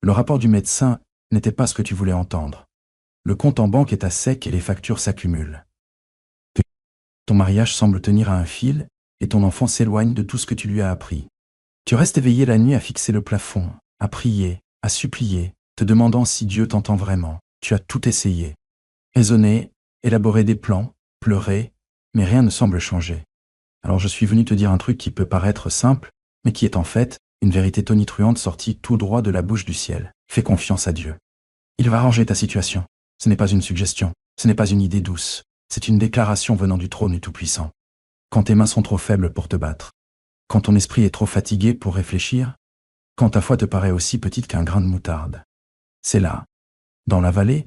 Le rapport du médecin n'était pas ce que tu voulais entendre. Le compte en banque est à sec et les factures s'accumulent. Ton mariage semble tenir à un fil et ton enfant s'éloigne de tout ce que tu lui as appris. Tu restes éveillé la nuit à fixer le plafond, à prier, à supplier, te demandant si Dieu t'entend vraiment. Tu as tout essayé. Raisonner, élaborer des plans, pleurer, mais rien ne semble changer. Alors je suis venu te dire un truc qui peut paraître simple, mais qui est en fait une vérité tonitruante sortie tout droit de la bouche du ciel. Fais confiance à Dieu. Il va arranger ta situation. Ce n'est pas une suggestion, ce n'est pas une idée douce, c'est une déclaration venant du trône du Tout-Puissant. Quand tes mains sont trop faibles pour te battre, quand ton esprit est trop fatigué pour réfléchir, quand ta foi te paraît aussi petite qu'un grain de moutarde. C'est là, dans la vallée,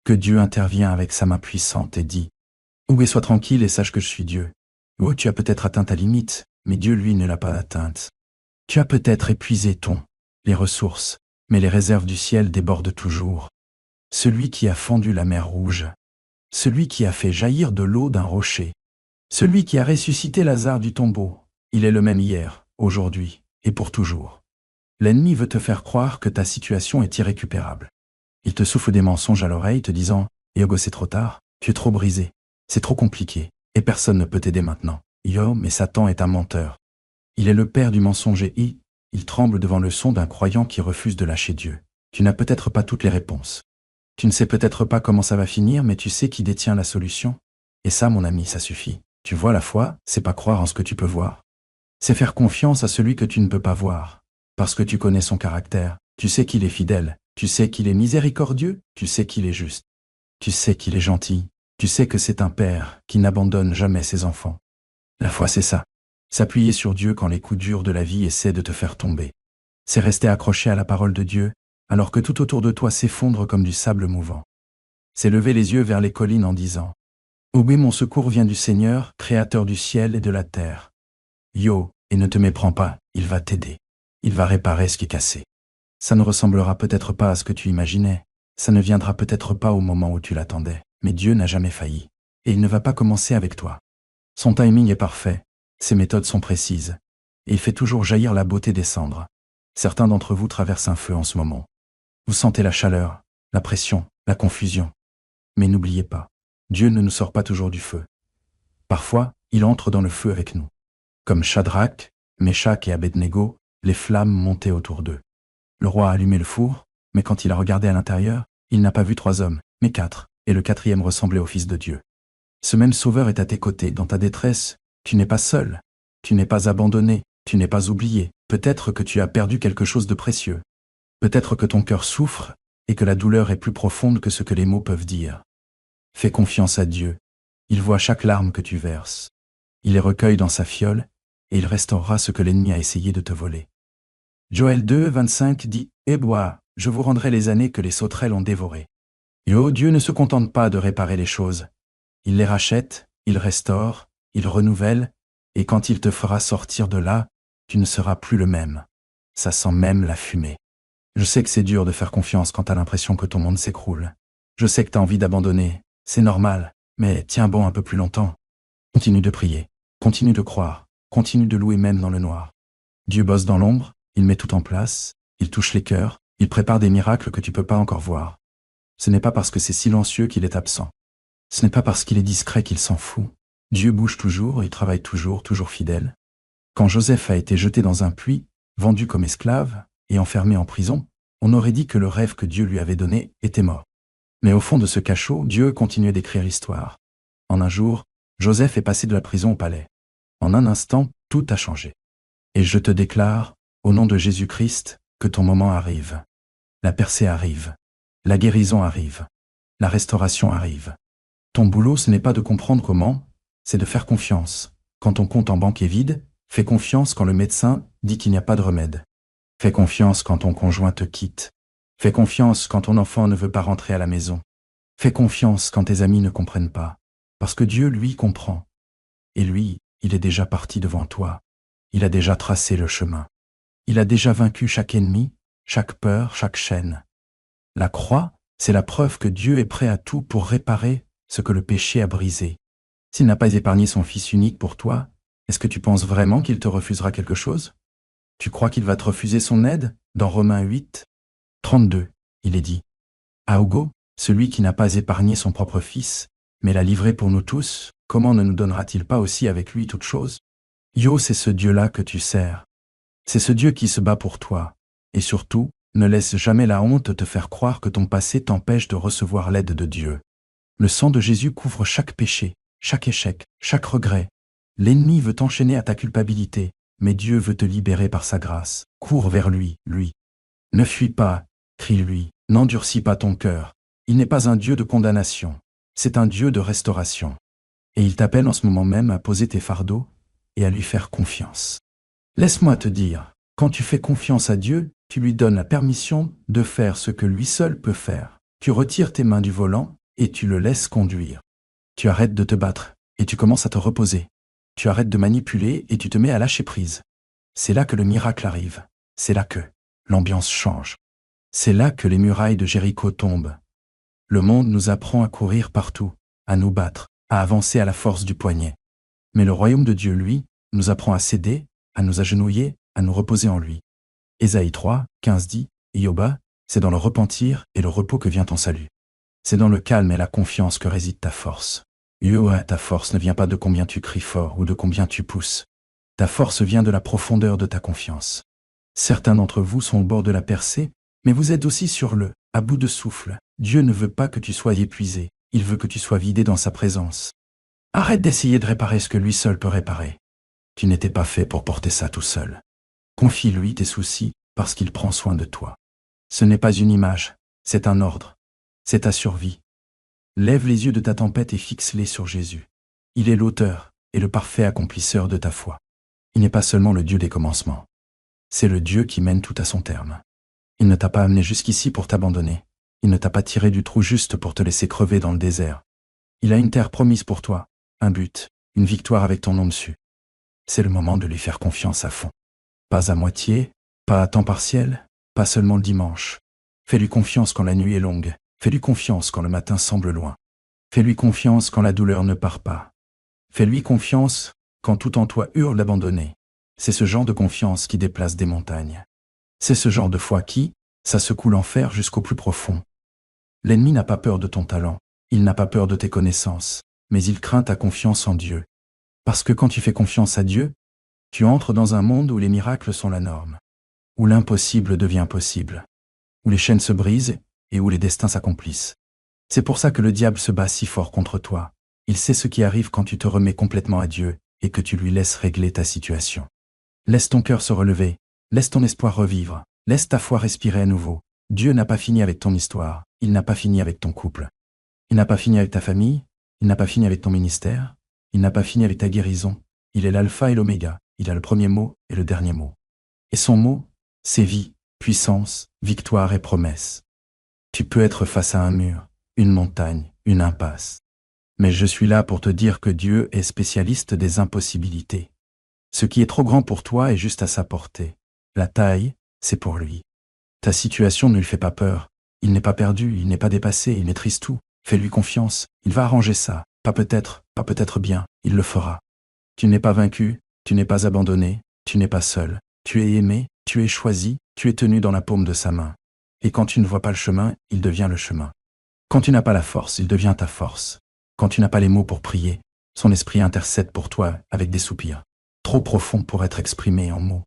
que Dieu intervient avec sa main puissante et dit « Oué, sois tranquille et sache que je suis Dieu. Oh, tu as peut-être atteint ta limite, mais Dieu, lui, ne l'a pas atteinte. Tu as peut-être épuisé les ressources, mais les réserves du ciel débordent toujours. Celui qui a fendu la mer Rouge, celui qui a fait jaillir de l'eau d'un rocher, celui qui a ressuscité Lazare du tombeau, il est le même hier, aujourd'hui et pour toujours. L'ennemi veut te faire croire que ta situation est irrécupérable. Il te souffle des mensonges à l'oreille te disant « Yogo, c'est trop tard, tu es trop brisé, c'est trop compliqué, et personne ne peut t'aider maintenant. » Yo, mais Satan est un menteur. Il est le père du mensonge et il tremble devant le son d'un croyant qui refuse de lâcher Dieu. Tu n'as peut-être pas toutes les réponses. Tu ne sais peut-être pas comment ça va finir, mais tu sais qui détient la solution. Et ça, mon ami, ça suffit. Tu vois, la foi, c'est pas croire en ce que tu peux voir. C'est faire confiance à celui que tu ne peux pas voir. Parce que tu connais son caractère, tu sais qu'il est fidèle, tu sais qu'il est miséricordieux, tu sais qu'il est juste. Tu sais qu'il est gentil, tu sais que c'est un père qui n'abandonne jamais ses enfants. La foi, c'est ça. S'appuyer sur Dieu quand les coups durs de la vie essaient de te faire tomber. C'est rester accroché à la parole de Dieu, alors que tout autour de toi s'effondre comme du sable mouvant. C'est lever les yeux vers les collines en disant « Oui, mon secours vient du Seigneur, créateur du ciel et de la terre. Yo, et ne te méprends pas, il va t'aider. Il va réparer ce qui est cassé. Ça ne ressemblera peut-être pas à ce que tu imaginais, ça ne viendra peut-être pas au moment où tu l'attendais, mais Dieu n'a jamais failli, et il ne va pas commencer avec toi. Son timing est parfait, ses méthodes sont précises, et il fait toujours jaillir la beauté des cendres. Certains d'entre vous traversent un feu en ce moment. Vous sentez la chaleur, la pression, la confusion. Mais n'oubliez pas, Dieu ne nous sort pas toujours du feu. Parfois, il entre dans le feu avec nous. Comme Shadrach, Meshach et Abednego, les flammes montaient autour d'eux. Le roi a allumé le four, mais quand il a regardé à l'intérieur, il n'a pas vu 3 hommes, mais 4, et le 4e ressemblait au Fils de Dieu. Ce même Sauveur est à tes côtés, dans ta détresse. Tu n'es pas seul, tu n'es pas abandonné, tu n'es pas oublié. Peut-être que tu as perdu quelque chose de précieux. Peut-être que ton cœur souffre et que la douleur est plus profonde que ce que les mots peuvent dire. Fais confiance à Dieu. Il voit chaque larme que tu verses. Il les recueille dans sa fiole et il restaurera ce que l'ennemi a essayé de te voler. Joël 2, 25 dit « Eh bois, je vous rendrai les années que les sauterelles ont dévorées. » Yo, Dieu ne se contente pas de réparer les choses. Il les rachète, il restaure, il renouvelle, et quand il te fera sortir de là, tu ne seras plus le même. Ça sent même la fumée. Je sais que c'est dur de faire confiance quand t'as l'impression que ton monde s'écroule. Je sais que t'as envie d'abandonner, c'est normal, mais tiens bon un peu plus longtemps. Continue de prier, continue de croire, continue de louer même dans le noir. Dieu bosse dans l'ombre, il met tout en place, il touche les cœurs, il prépare des miracles que tu peux pas encore voir. Ce n'est pas parce que c'est silencieux qu'il est absent. Ce n'est pas parce qu'il est discret qu'il s'en fout. Dieu bouge toujours, il travaille toujours, toujours fidèle. Quand Joseph a été jeté dans un puits, vendu comme esclave et enfermé en prison, on aurait dit que le rêve que Dieu lui avait donné était mort. Mais au fond de ce cachot, Dieu continuait d'écrire l'histoire. En un jour, Joseph est passé de la prison au palais. En un instant, tout a changé. Et je te déclare, au nom de Jésus-Christ, que ton moment arrive. La percée arrive. La guérison arrive. La restauration arrive. Ton boulot, ce n'est pas de comprendre comment, c'est de faire confiance. Quand ton compte en banque est vide, fais confiance quand le médecin dit qu'il n'y a pas de remède. Fais confiance quand ton conjoint te quitte. Fais confiance quand ton enfant ne veut pas rentrer à la maison. Fais confiance quand tes amis ne comprennent pas. Parce que Dieu, lui, comprend. Et lui, il est déjà parti devant toi. Il a déjà tracé le chemin. Il a déjà vaincu chaque ennemi, chaque peur, chaque chaîne. La croix, c'est la preuve que Dieu est prêt à tout pour réparer ce que le péché a brisé. S'il n'a pas épargné son Fils unique pour toi, est-ce que tu penses vraiment qu'il te refusera quelque chose? Tu crois qu'il va te refuser son aide, dans Romains 8? 32, il est dit. À Hugo, celui qui n'a pas épargné son propre fils, mais l'a livré pour nous tous, comment ne nous donnera-t-il pas aussi avec lui toutes choses? Yo, c'est ce Dieu-là que tu sers. C'est ce Dieu qui se bat pour toi. Et surtout, ne laisse jamais la honte te faire croire que ton passé t'empêche de recevoir l'aide de Dieu. Le sang de Jésus couvre chaque péché, chaque échec, chaque regret. L'ennemi veut t'enchaîner à ta culpabilité, mais Dieu veut te libérer par sa grâce. Cours vers lui, lui. Ne fuis pas, crie-lui, n'endurcis pas ton cœur. Il n'est pas un Dieu de condamnation, c'est un Dieu de restauration. Et il t'appelle en ce moment même à poser tes fardeaux et à lui faire confiance. Laisse-moi te dire, quand tu fais confiance à Dieu, tu lui donnes la permission de faire ce que lui seul peut faire. Tu retires tes mains du volant et tu le laisses conduire. Tu arrêtes de te battre et tu commences à te reposer. Tu arrêtes de manipuler et tu te mets à lâcher prise. C'est là que le miracle arrive. C'est là que l'ambiance change. C'est là que les murailles de Jéricho tombent. Le monde nous apprend à courir partout, à nous battre, à avancer à la force du poignet. Mais le royaume de Dieu, lui, nous apprend à céder, à nous agenouiller, à nous reposer en lui. Ésaïe 3, 15 dit, « Ioba, c'est dans le repentir et le repos que vient ton salut. C'est dans le calme et la confiance que réside ta force. Ioba, ta force ne vient pas de combien tu cries fort ou de combien tu pousses. Ta force vient de la profondeur de ta confiance. Certains d'entre vous sont au bord de la percée, mais vous êtes aussi sur le, à bout de souffle. Dieu ne veut pas que tu sois épuisé, il veut que tu sois vidé dans sa présence. Arrête d'essayer de réparer ce que lui seul peut réparer. Tu n'étais pas fait pour porter ça tout seul. Confie-lui tes soucis parce qu'il prend soin de toi. Ce n'est pas une image, c'est un ordre. C'est ta survie. Lève les yeux de ta tempête et fixe-les sur Jésus. Il est l'auteur et le parfait accomplisseur de ta foi. Il n'est pas seulement le Dieu des commencements. C'est le Dieu qui mène tout à son terme. Il ne t'a pas amené jusqu'ici pour t'abandonner. Il ne t'a pas tiré du trou juste pour te laisser crever dans le désert. Il a une terre promise pour toi, un but, une victoire avec ton nom dessus. C'est le moment de lui faire confiance à fond. Pas à moitié, pas à temps partiel, pas seulement le dimanche. Fais-lui confiance quand la nuit est longue. Fais-lui confiance quand le matin semble loin. Fais-lui confiance quand la douleur ne part pas. Fais-lui confiance quand tout en toi hurle d'abandonner. C'est ce genre de confiance qui déplace des montagnes. C'est ce genre de foi qui, ça secoue l'enfer jusqu'au plus profond. L'ennemi n'a pas peur de ton talent, il n'a pas peur de tes connaissances, mais il craint ta confiance en Dieu. Parce que quand tu fais confiance à Dieu, tu entres dans un monde où les miracles sont la norme, où l'impossible devient possible, où les chaînes se brisent et où les destins s'accomplissent. C'est pour ça que le diable se bat si fort contre toi. Il sait ce qui arrive quand tu te remets complètement à Dieu et que tu lui laisses régler ta situation. Laisse ton cœur se relever, laisse ton espoir revivre, laisse ta foi respirer à nouveau. Dieu n'a pas fini avec ton histoire, il n'a pas fini avec ton couple. Il n'a pas fini avec ta famille, il n'a pas fini avec ton ministère, il n'a pas fini avec ta guérison. Il est l'alpha et l'oméga, il a le premier mot et le dernier mot. Et son mot, c'est vie, puissance, victoire et promesse. Tu peux être face à un mur, une montagne, une impasse. Mais je suis là pour te dire que Dieu est spécialiste des impossibilités. Ce qui est trop grand pour toi est juste à sa portée. La taille, c'est pour lui. Ta situation ne lui fait pas peur. Il n'est pas perdu, il n'est pas dépassé, il maîtrise tout. Fais-lui confiance, il va arranger ça. Pas peut-être bien, il le fera. Tu n'es pas vaincu, tu n'es pas abandonné, tu n'es pas seul. Tu es aimé, tu es choisi, tu es tenu dans la paume de sa main. Et quand tu ne vois pas le chemin, il devient le chemin. Quand tu n'as pas la force, il devient ta force. Quand tu n'as pas les mots pour prier, son esprit intercède pour toi avec des soupirs, trop profonds pour être exprimés en mots.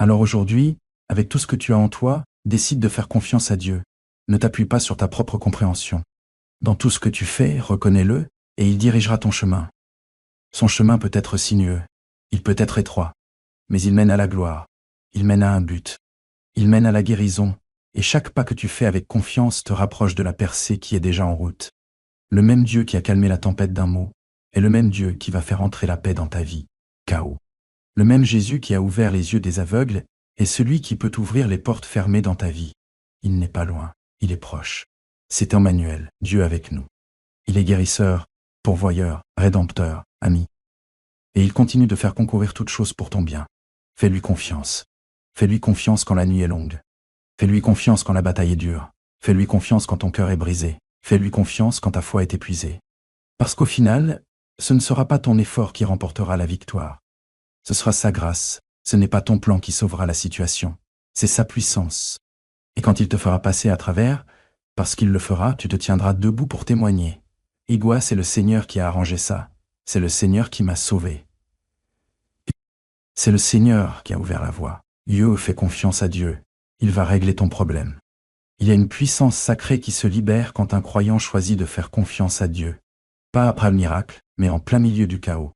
Alors aujourd'hui, avec tout ce que tu as en toi, décide de faire confiance à Dieu. Ne t'appuie pas sur ta propre compréhension. Dans tout ce que tu fais, reconnais-le, et il dirigera ton chemin. Son chemin peut être sinueux, il peut être étroit, mais il mène à la gloire, il mène à un but, il mène à la guérison, et chaque pas que tu fais avec confiance te rapproche de la percée qui est déjà en route. Le même Dieu qui a calmé la tempête d'un mot est le même Dieu qui va faire entrer la paix dans ta vie. Chaos. Le même Jésus qui a ouvert les yeux des aveugles est celui qui peut ouvrir les portes fermées dans ta vie. Il n'est pas loin, il est proche. C'est Emmanuel, Dieu avec nous. Il est guérisseur, pourvoyeur, rédempteur, ami. Et il continue de faire concourir toutes choses pour ton bien. Fais-lui confiance. Fais-lui confiance quand la nuit est longue. Fais-lui confiance quand la bataille est dure. Fais-lui confiance quand ton cœur est brisé. Fais-lui confiance quand ta foi est épuisée. Parce qu'au final, ce ne sera pas ton effort qui remportera la victoire. Ce sera sa grâce. Ce n'est pas ton plan qui sauvera la situation. C'est sa puissance. Et quand il te fera passer à travers, parce qu'il le fera, tu te tiendras debout pour témoigner. Igwa, c'est le Seigneur qui a arrangé ça. C'est le Seigneur qui m'a sauvé. C'est le Seigneur qui a ouvert la voie. Yo, fais confiance à Dieu. Il va régler ton problème. Il y a une puissance sacrée qui se libère quand un croyant choisit de faire confiance à Dieu. Pas après le miracle, mais en plein milieu du chaos.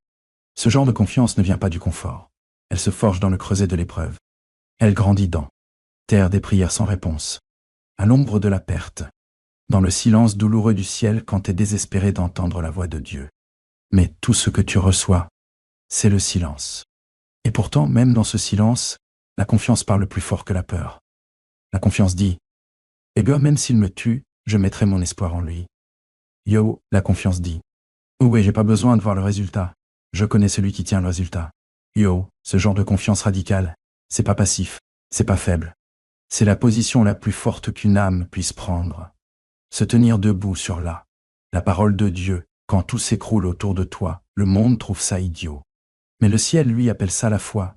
Ce genre de confiance ne vient pas du confort. Elle se forge dans le creuset de l'épreuve. Elle grandit dans terre des prières sans réponse, à l'ombre de la perte, dans le silence douloureux du ciel quand tu es désespéré d'entendre la voix de Dieu. Mais tout ce que tu reçois, c'est le silence. Et pourtant, même dans ce silence, la confiance parle plus fort que la peur. La confiance dit « Eh bien, même s'il me tue, je mettrai mon espoir en lui. » Yo, la confiance dit « Oh oui, j'ai pas besoin de voir le résultat. Je connais celui qui tient le résultat. » Yo, ce genre de confiance radicale, c'est pas passif, c'est pas faible. C'est la position la plus forte qu'une âme puisse prendre. Se tenir debout sur la parole de Dieu, quand tout s'écroule autour de toi, le monde trouve ça idiot. Mais le ciel, lui, appelle ça la foi.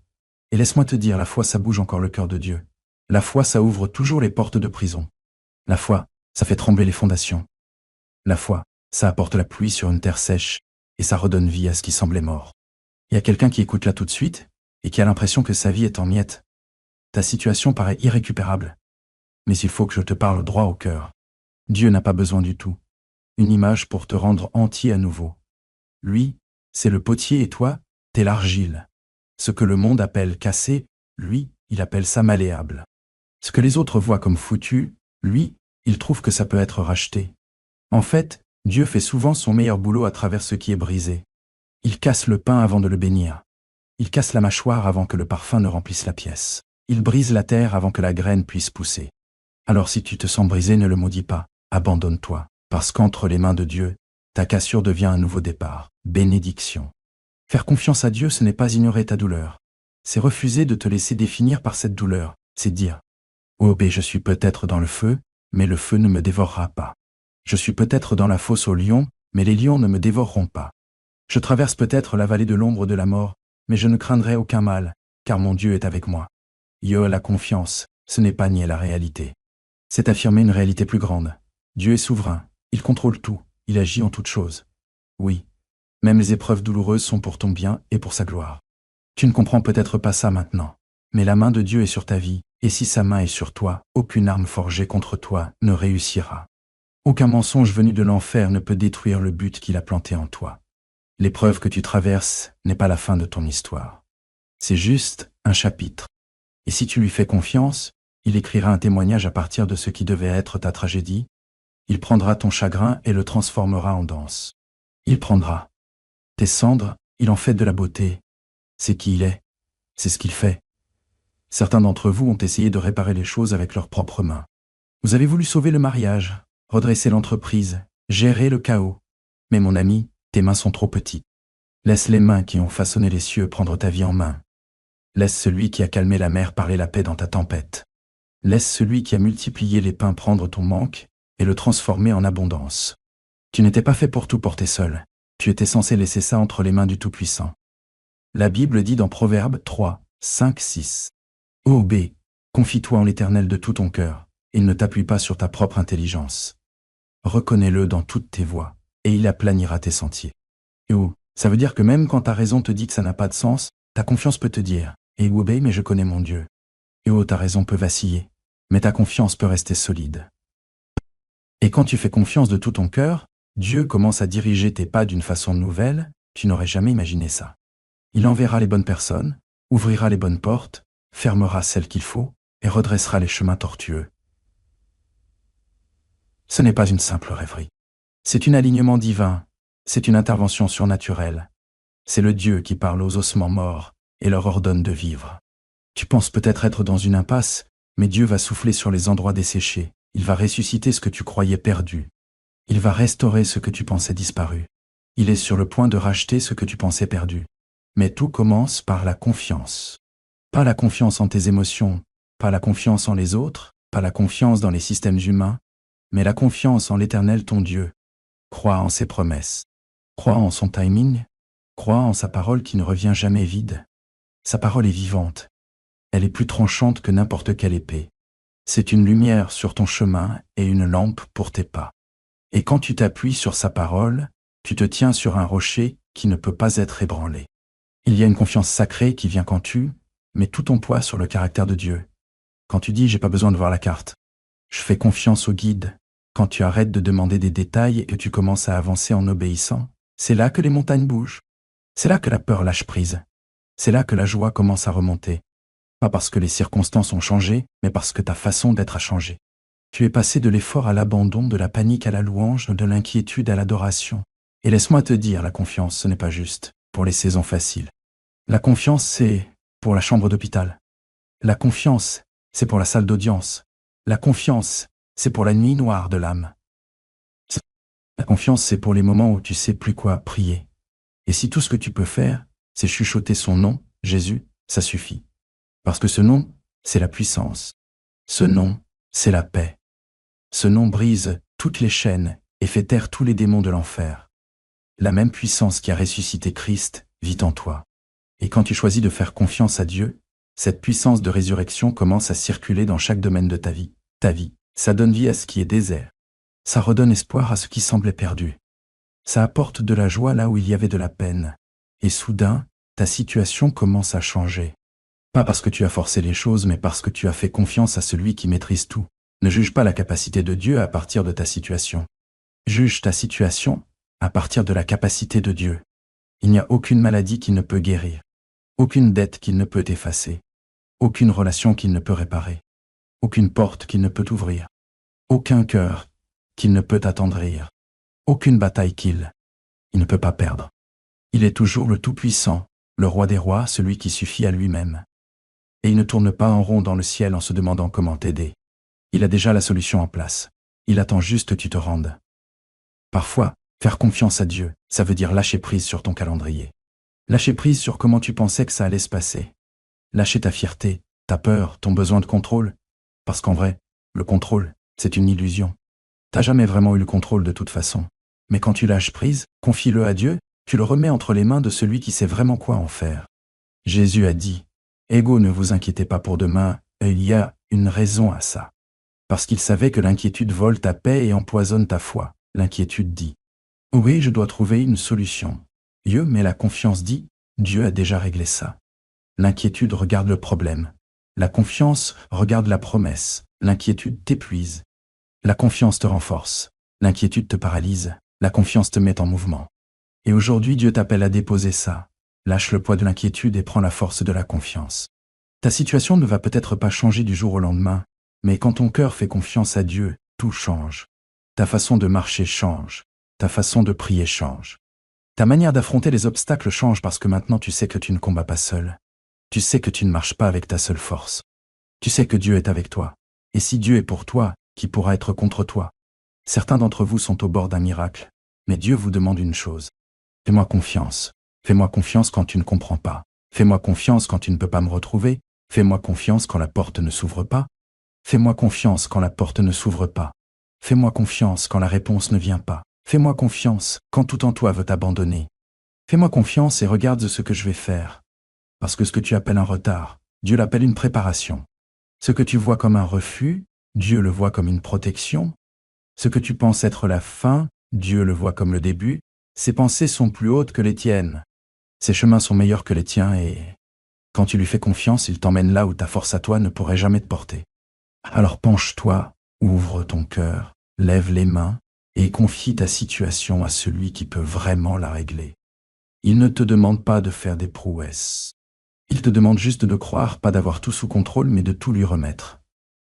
Et laisse-moi te dire, la foi, ça bouge encore le cœur de Dieu. La foi, ça ouvre toujours les portes de prison. La foi, ça fait trembler les fondations. La foi, ça apporte la pluie sur une terre sèche, et ça redonne vie à ce qui semblait mort. Il y a quelqu'un qui écoute là tout de suite, et qui a l'impression que sa vie est en miettes. Ta situation paraît irrécupérable. Mais il faut que je te parle droit au cœur. Dieu n'a pas besoin du tout. Une image pour te rendre entier à nouveau. Lui, c'est le potier et toi, t'es l'argile. Ce que le monde appelle cassé, lui, il appelle ça malléable. Ce que les autres voient comme foutu, lui, il trouve que ça peut être racheté. En fait, Dieu fait souvent son meilleur boulot à travers ce qui est brisé. Il casse le pain avant de le bénir. Il casse la mâchoire avant que le parfum ne remplisse la pièce. Il brise la terre avant que la graine puisse pousser. Alors si tu te sens brisé, ne le maudis pas, abandonne-toi, parce qu'entre les mains de Dieu, ta cassure devient un nouveau départ, bénédiction. Faire confiance à Dieu, ce n'est pas ignorer ta douleur. C'est refuser de te laisser définir par cette douleur. C'est dire « Oh, je suis peut-être dans le feu, mais le feu ne me dévorera pas. Je suis peut-être dans la fosse aux lions, mais les lions ne me dévoreront pas. Je traverse peut-être la vallée de l'ombre de la mort, mais je ne craindrai aucun mal, car mon Dieu est avec moi. » Yo, la confiance, ce n'est pas nier la réalité. C'est affirmer une réalité plus grande. Dieu est souverain, il contrôle tout, il agit en toutes choses. Oui, même les épreuves douloureuses sont pour ton bien et pour sa gloire. Tu ne comprends peut-être pas ça maintenant, mais la main de Dieu est sur ta vie, et si sa main est sur toi, aucune arme forgée contre toi ne réussira. Aucun mensonge venu de l'enfer ne peut détruire le but qu'il a planté en toi. L'épreuve que tu traverses n'est pas la fin de ton histoire. C'est juste un chapitre. Et si tu lui fais confiance, il écrira un témoignage à partir de ce qui devait être ta tragédie. Il prendra ton chagrin et le transformera en danse. Il prendra tes cendres, il en fait de la beauté. C'est qui il est, c'est ce qu'il fait. Certains d'entre vous ont essayé de réparer les choses avec leurs propres mains. Vous avez voulu sauver le mariage, redresser l'entreprise, gérer le chaos. Mais mon ami, tes mains sont trop petites. Laisse les mains qui ont façonné les cieux prendre ta vie en main. Laisse celui qui a calmé la mer parler la paix dans ta tempête. Laisse celui qui a multiplié les pains prendre ton manque et le transformer en abondance. Tu n'étais pas fait pour tout porter seul. Tu étais censé laisser ça entre les mains du Tout-Puissant. La Bible dit dans Proverbes 3, 5, 6. Ô B, confie-toi en l'Éternel de tout ton cœur, et ne t'appuie pas sur ta propre intelligence. Reconnais-le dans toutes tes voies, et il aplanira tes sentiers. Oh, ça veut dire que même quand ta raison te dit que ça n'a pas de sens, ta confiance peut te dire « Eh Wobé, mais je connais mon Dieu ». Et oh, ta raison peut vaciller, mais ta confiance peut rester solide. Et quand tu fais confiance de tout ton cœur, Dieu commence à diriger tes pas d'une façon nouvelle, tu n'aurais jamais imaginé ça. Il enverra les bonnes personnes, ouvrira les bonnes portes, fermera celles qu'il faut et redressera les chemins tortueux. Ce n'est pas une simple rêverie. C'est un alignement divin, c'est une intervention surnaturelle. C'est le Dieu qui parle aux ossements morts et leur ordonne de vivre. Tu penses peut-être être dans une impasse, mais Dieu va souffler sur les endroits desséchés. Il va ressusciter ce que tu croyais perdu. Il va restaurer ce que tu pensais disparu. Il est sur le point de racheter ce que tu pensais perdu. Mais tout commence par la confiance. Pas la confiance en tes émotions, pas la confiance en les autres, pas la confiance dans les systèmes humains, mais la confiance en l'Éternel ton Dieu. Crois en ses promesses. Crois en son timing. Crois en sa parole qui ne revient jamais vide. Sa parole est vivante. Elle est plus tranchante que n'importe quelle épée. C'est une lumière sur ton chemin et une lampe pour tes pas. Et quand tu t'appuies sur sa parole, tu te tiens sur un rocher qui ne peut pas être ébranlé. Il y a une confiance sacrée qui vient quand tu mets tout ton poids sur le caractère de Dieu. Quand tu dis « j'ai pas besoin de voir la carte », je fais confiance au guide. Quand tu arrêtes de demander des détails et que tu commences à avancer en obéissant, c'est là que les montagnes bougent. C'est là que la peur lâche prise. C'est là que la joie commence à remonter. Pas parce que les circonstances ont changé, mais parce que ta façon d'être a changé. Tu es passé de l'effort à l'abandon, de la panique à la louange, de l'inquiétude à l'adoration. Et laisse-moi te dire, la confiance, ce n'est pas juste pour les saisons faciles. La confiance, c'est pour la chambre d'hôpital. La confiance, c'est pour la salle d'audience. La confiance, c'est pour la nuit noire de l'âme. La confiance, c'est pour les moments où tu sais plus quoi prier. Et si tout ce que tu peux faire, c'est chuchoter son nom, Jésus, ça suffit. Parce que ce nom, c'est la puissance. Ce nom, c'est la paix. Ce nom brise toutes les chaînes et fait taire tous les démons de l'enfer. La même puissance qui a ressuscité Christ vit en toi. Et quand tu choisis de faire confiance à Dieu, cette puissance de résurrection commence à circuler dans chaque domaine de ta vie. Ta vie, ça donne vie à ce qui est désert. Ça redonne espoir à ce qui semblait perdu. Ça apporte de la joie là où il y avait de la peine. Et soudain, ta situation commence à changer. Pas parce que tu as forcé les choses, mais parce que tu as fait confiance à celui qui maîtrise tout. Ne juge pas la capacité de Dieu à partir de ta situation. Juge ta situation à partir de la capacité de Dieu. Il n'y a aucune maladie qu'il ne peut guérir, aucune dette qu'il ne peut effacer, aucune relation qu'il ne peut réparer, aucune porte qu'il ne peut ouvrir, aucun cœur qu'il ne peut attendrir, aucune bataille qu'il ne peut pas perdre. Il est toujours le Tout-Puissant, le Roi des rois, celui qui suffit à lui-même. Et il ne tourne pas en rond dans le ciel en se demandant comment t'aider. Il a déjà la solution en place. Il attend juste que tu te rendes. Parfois, faire confiance à Dieu, ça veut dire lâcher prise sur ton calendrier. Lâcher prise sur comment tu pensais que ça allait se passer. Lâcher ta fierté, ta peur, ton besoin de contrôle. Parce qu'en vrai, le contrôle, c'est une illusion. T'as jamais vraiment eu le contrôle de toute façon. Mais quand tu lâches prise, confie-le à Dieu, tu le remets entre les mains de celui qui sait vraiment quoi en faire. Jésus a dit, « Ego, ne vous inquiétez pas pour demain, et il y a une raison à ça. » Parce qu'il savait que l'inquiétude vole ta paix et empoisonne ta foi. L'inquiétude dit, « Oui, je dois trouver une solution. » Mais la confiance dit, « Dieu a déjà réglé ça. » L'inquiétude regarde le problème. La confiance regarde la promesse. L'inquiétude t'épuise. La confiance te renforce. L'inquiétude te paralyse. La confiance te met en mouvement. Et aujourd'hui, Dieu t'appelle à déposer ça. Lâche le poids de l'inquiétude et prends la force de la confiance. Ta situation ne va peut-être pas changer du jour au lendemain, mais quand ton cœur fait confiance à Dieu, tout change. Ta façon de marcher change. Ta façon de prier change. Ta manière d'affronter les obstacles change parce que maintenant tu sais que tu ne combats pas seul. Tu sais que tu ne marches pas avec ta seule force. Tu sais que Dieu est avec toi. Et si Dieu est pour toi, qui pourra être contre toi? Certains d'entre vous sont au bord d'un miracle, mais Dieu vous demande une chose. Fais-moi confiance. Fais-moi confiance quand tu ne comprends pas. Fais-moi confiance quand tu ne peux pas me retrouver. Fais-moi confiance quand la porte ne s'ouvre pas. Fais-moi confiance quand la porte ne s'ouvre pas. Fais-moi confiance quand la réponse ne vient pas. Fais-moi confiance quand tout en toi veut t'abandonner. Fais-moi confiance et regarde ce que je vais faire. Parce que ce que tu appelles un retard, Dieu l'appelle une préparation. Ce que tu vois comme un refus, Dieu le voit comme une protection. Ce que tu penses être la fin, Dieu le voit comme le début. Ses pensées sont plus hautes que les tiennes. Ses chemins sont meilleurs que les tiens et quand tu lui fais confiance, il t'emmène là où ta force à toi ne pourrait jamais te porter. Alors penche-toi, ouvre ton cœur, lève les mains et confie ta situation à celui qui peut vraiment la régler. Il ne te demande pas de faire des prouesses. Il te demande juste de croire, pas d'avoir tout sous contrôle, mais de tout lui remettre.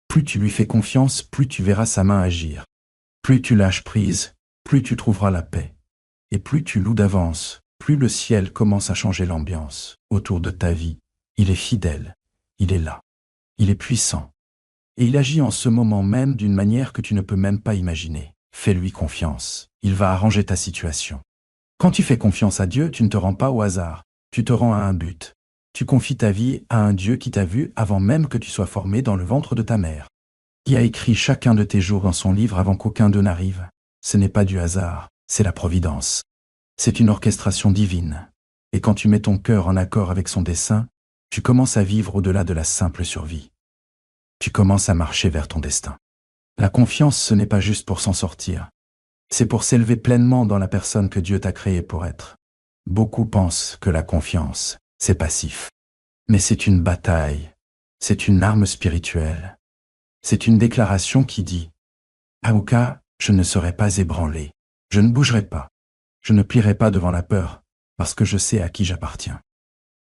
Plus tu lui fais confiance, plus tu verras sa main agir. Plus tu lâches prise, plus tu trouveras la paix. Et plus tu loues d'avance, plus le ciel commence à changer l'ambiance autour de ta vie. Il est fidèle, il est là, il est puissant. Et il agit en ce moment même d'une manière que tu ne peux même pas imaginer. Fais-lui confiance, il va arranger ta situation. Quand tu fais confiance à Dieu, tu ne te rends pas au hasard, tu te rends à un but. Tu confies ta vie à un Dieu qui t'a vu avant même que tu sois formé dans le ventre de ta mère. Qui a écrit chacun de tes jours dans son livre avant qu'aucun d'eux n'arrive. Ce n'est pas du hasard, c'est la providence. C'est une orchestration divine. Et quand tu mets ton cœur en accord avec son dessein, tu commences à vivre au-delà de la simple survie. tu commences à marcher vers ton destin. La confiance, ce n'est pas juste pour s'en sortir. C'est pour s'élever pleinement dans la personne que Dieu t'a créée pour être. Beaucoup pensent que la confiance, c'est passif. Mais c'est une bataille. C'est une arme spirituelle. C'est une déclaration qui dit « Aouka, je ne serai pas ébranlé. Je ne bougerai pas. Je ne plierai pas devant la peur, parce que je sais à qui j'appartiens. »